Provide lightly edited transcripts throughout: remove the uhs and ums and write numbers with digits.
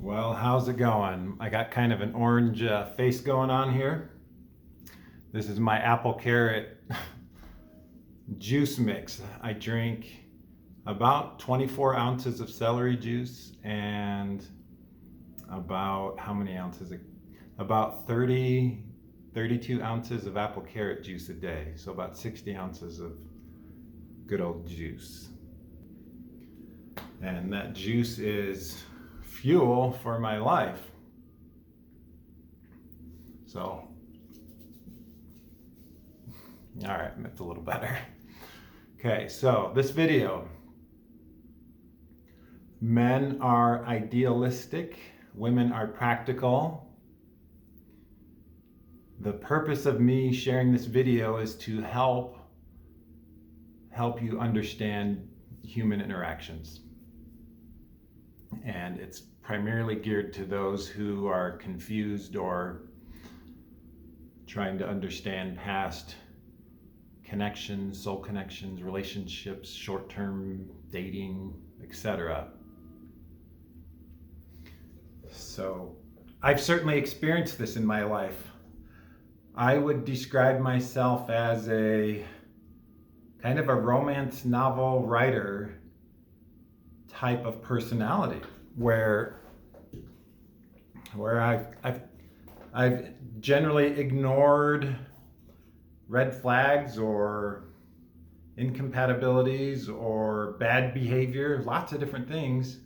Well, how's it going? I got kind of an orange face going on here. This is my apple carrot juice mix. I drink about 24 ounces of celery juice and about how many ounces? About 32 ounces of apple carrot juice a day. So about 60 ounces of good old juice. And that juice is fuel for my life. So, all right, it's a little better. Okay, so this video, men are idealistic, women are practical. The purpose of me sharing this video is to help you understand human interactions. And it's primarily geared to those who are confused or trying to understand past connections, soul connections, relationships, short-term dating, etc. So I've certainly experienced this in my life. I would describe myself as a kind of a romance novel writer type of personality, where I've generally ignored red flags or incompatibilities or bad behavior, lots of different things,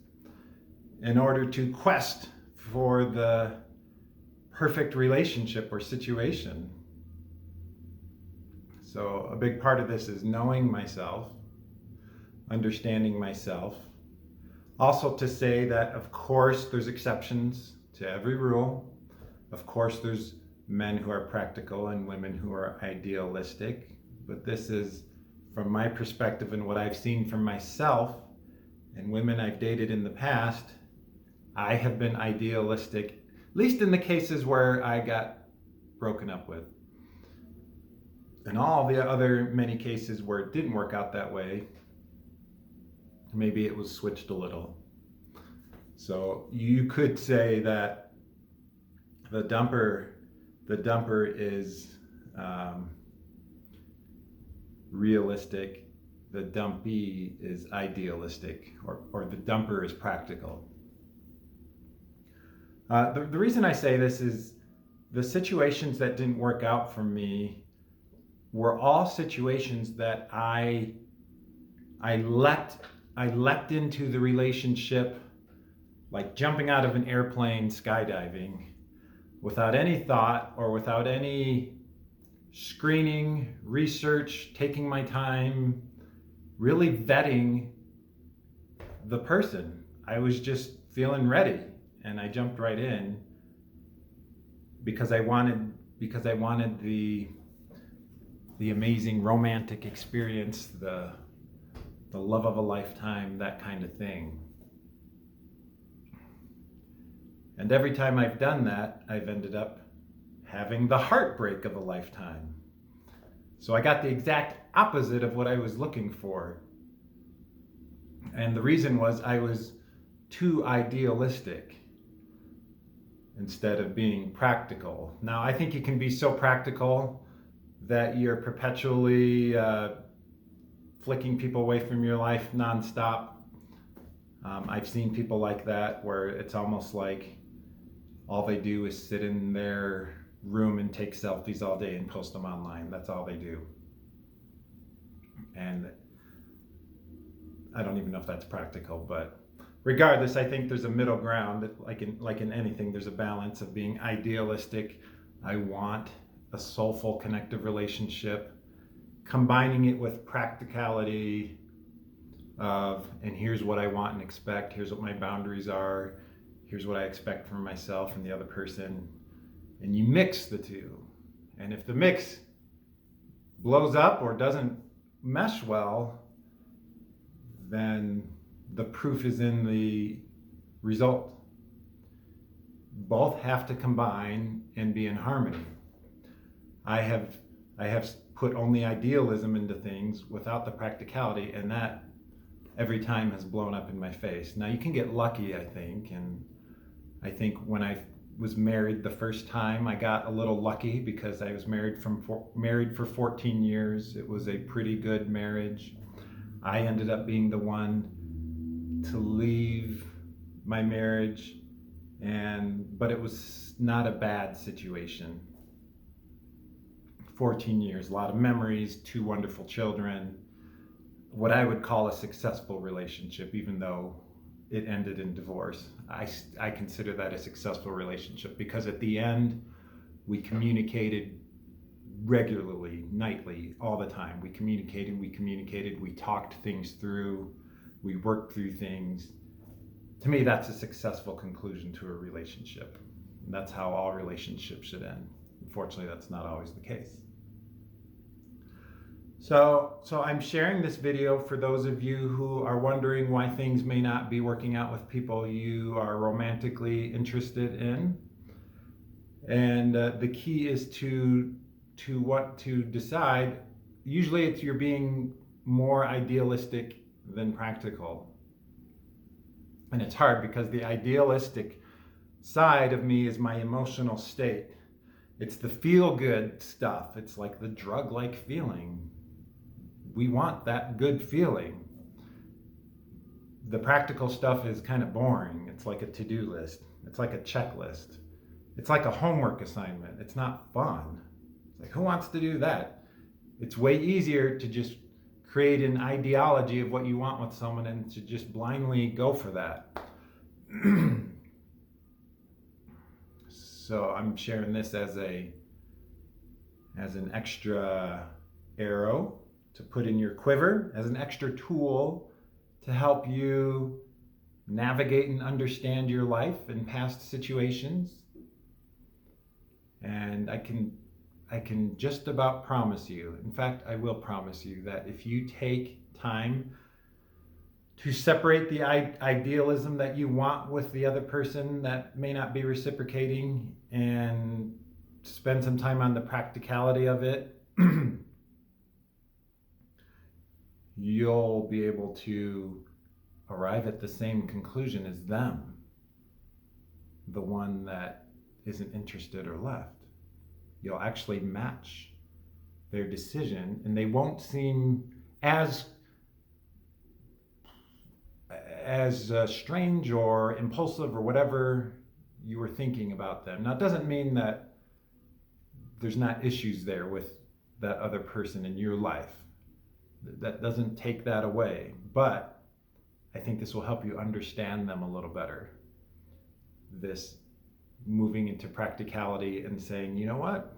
in order to quest for the perfect relationship or situation. So a big part of this is knowing myself, understanding myself. Also to say that, of course, there's exceptions to every rule. Of course, there's men who are practical and women who are idealistic. But this is from my perspective and what I've seen from myself and women I've dated in the past. I have been idealistic, at least in the cases where I got broken up with. In all the other many cases where it didn't work out that way, maybe it was switched a little. So you could say that the dumper is realistic, the dumpee is idealistic, or the dumper is practical. The reason I say this is the situations that didn't work out for me were all situations that I leapt into the relationship like jumping out of an airplane skydiving, without any thought or without any screening, research, taking my time, really vetting the person. I was just feeling ready and I jumped right in because I wanted the amazing romantic experience, the love of a lifetime, that kind of thing. And every time I've done that, I've ended up having the heartbreak of a lifetime. So I got the exact opposite of what I was looking for. And the reason was I was too idealistic instead of being practical. Now, I think you can be so practical that you're perpetually flicking people away from your life nonstop. I've seen people like that where it's almost like all they do is sit in their room and take selfies all day and post them online. That's all they do. And I don't even know if that's practical, but regardless, I think there's a middle ground. Like in anything, there's a balance of being idealistic. I want a soulful, connective relationship, combining it with practicality of, and here's what I want and expect, here's what my boundaries are, here's what I expect from myself and the other person, and you mix the two. And if the mix blows up or doesn't mesh well, then the proof is in the result. Both have to combine and be in harmony. I have put only idealism into things without the practicality, and that every time has blown up in my face. Now you can get lucky, I think, and I think when I was married the first time, I got a little lucky because I was married for 14 years. It was a pretty good marriage. I ended up being the one to leave my marriage, but it was not a bad situation. 14 years, a lot of memories, 2 wonderful children, what I would call a successful relationship, even though it ended in divorce. I consider that a successful relationship because at the end, we communicated regularly, nightly, all the time. We communicated, we talked things through, we worked through things. To me, that's a successful conclusion to a relationship. And that's how all relationships should end. Unfortunately, that's not always the case. So I'm sharing this video for those of you who are wondering why things may not be working out with people you are romantically interested in. And the key is to what to decide. Usually it's you're being more idealistic than practical. And it's hard because the idealistic side of me is my emotional state. It's the feel-good stuff. It's like the drug-like feeling. We want that good feeling. The practical stuff is kind of boring. It's like a to-do list. It's like a checklist. It's like a homework assignment. It's not fun. It's like, who wants to do that? It's way easier to just create an ideology of what you want with someone and to just blindly go for that. So I'm sharing this as an extra arrow to put in your quiver, as an extra tool to help you navigate and understand your life and past situations. And I can just about promise you, in fact, I will promise you that if you take time to separate the idealism that you want with the other person that may not be reciprocating and spend some time on the practicality of it, you'll be able to arrive at the same conclusion as them, the one that isn't interested or left. You'll actually match their decision, and they won't seem as strange or impulsive or whatever you were thinking about them. Now, it doesn't mean that there's not issues there with that other person in your life. That doesn't take that away, but I think this will help you understand them a little better. This moving into practicality and saying, you know what?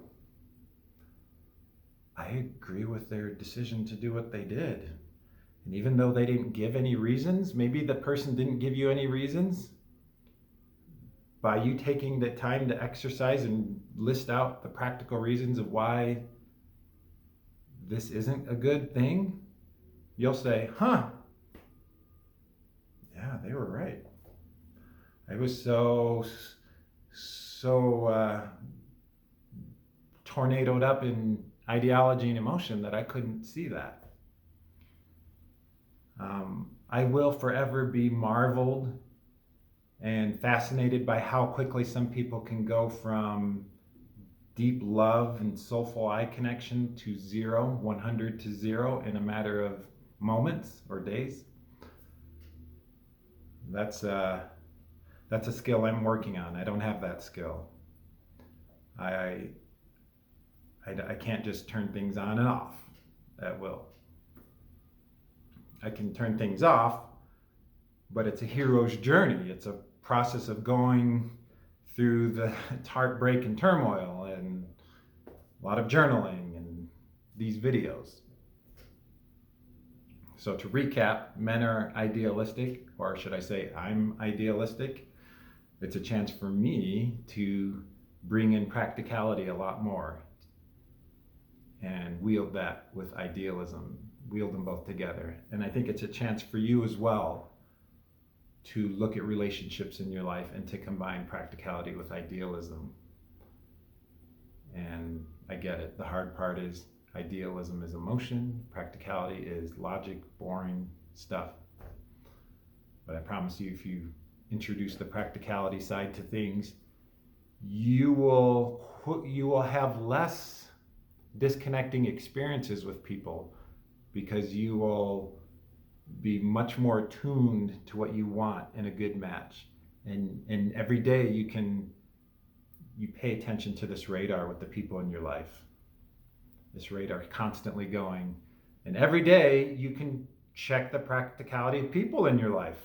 I agree with their decision to do what they did. And even though they didn't give any reasons, maybe the person didn't give you any reasons, by you taking the time to exercise and list out the practical reasons of why this isn't a good thing, you'll say, yeah, they were right. I was so tornadoed up in ideology and emotion that I couldn't see that. I will forever be marveled and fascinated by how quickly some people can go from deep love and soulful eye connection to 100 to 0 in a matter of moments or days. That's a skill I'm working on. I don't have that skill. I can't just turn things on and off at will. I can turn things off, but it's a hero's journey. It's a process of going through the heartbreak and turmoil and a lot of journaling and these videos. So to recap, men are idealistic, or should I say I'm idealistic. It's a chance for me to bring in practicality a lot more and wield that with idealism, wield them both together. And I think it's a chance for you as well to look at relationships in your life and to combine practicality with idealism. And I get it. The hard part is idealism is emotion, practicality is logic, boring stuff. But I promise you, if you introduce the practicality side to things, you will have less disconnecting experiences with people, because you will be much more attuned to what you want in a good match. And every day you pay attention to this radar with the people in your life. This radar constantly going. And every day you can check the practicality of people in your life.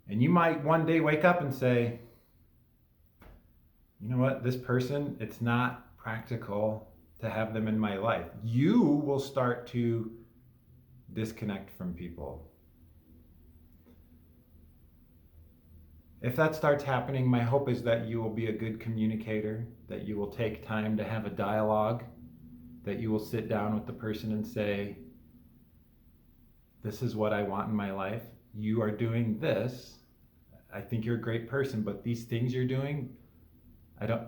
And you might one day wake up and say, you know what, this person, it's not practical to have them in my life. You will start to disconnect from people. If that starts happening, my hope is that you will be a good communicator, that you will take time to have a dialogue, that you will sit down with the person and say, this is what I want in my life. You are doing this. I think you're a great person, but these things you're doing,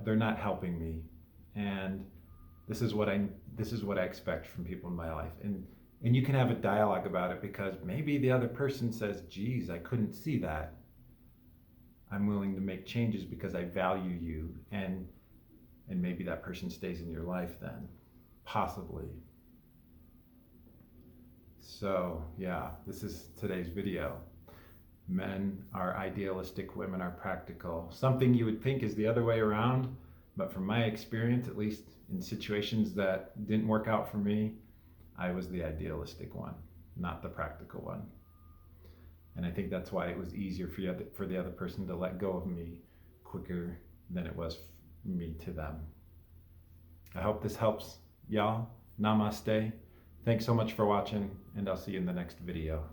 they're not helping me. And this is what I expect from people in my life. And you can have a dialogue about it, because maybe the other person says, geez, I couldn't see that. I'm willing to make changes because I value you. And maybe that person stays in your life then, possibly. So yeah, this is today's video. Men are idealistic, women are practical. Something you would think is the other way around, but from my experience, at least in situations that didn't work out for me, I was the idealistic one, not the practical one. And I think that's why it was easier for the other person to let go of me quicker than it was me to them. I hope this helps y'all. Namaste. Thanks so much for watching, and I'll see you in the next video.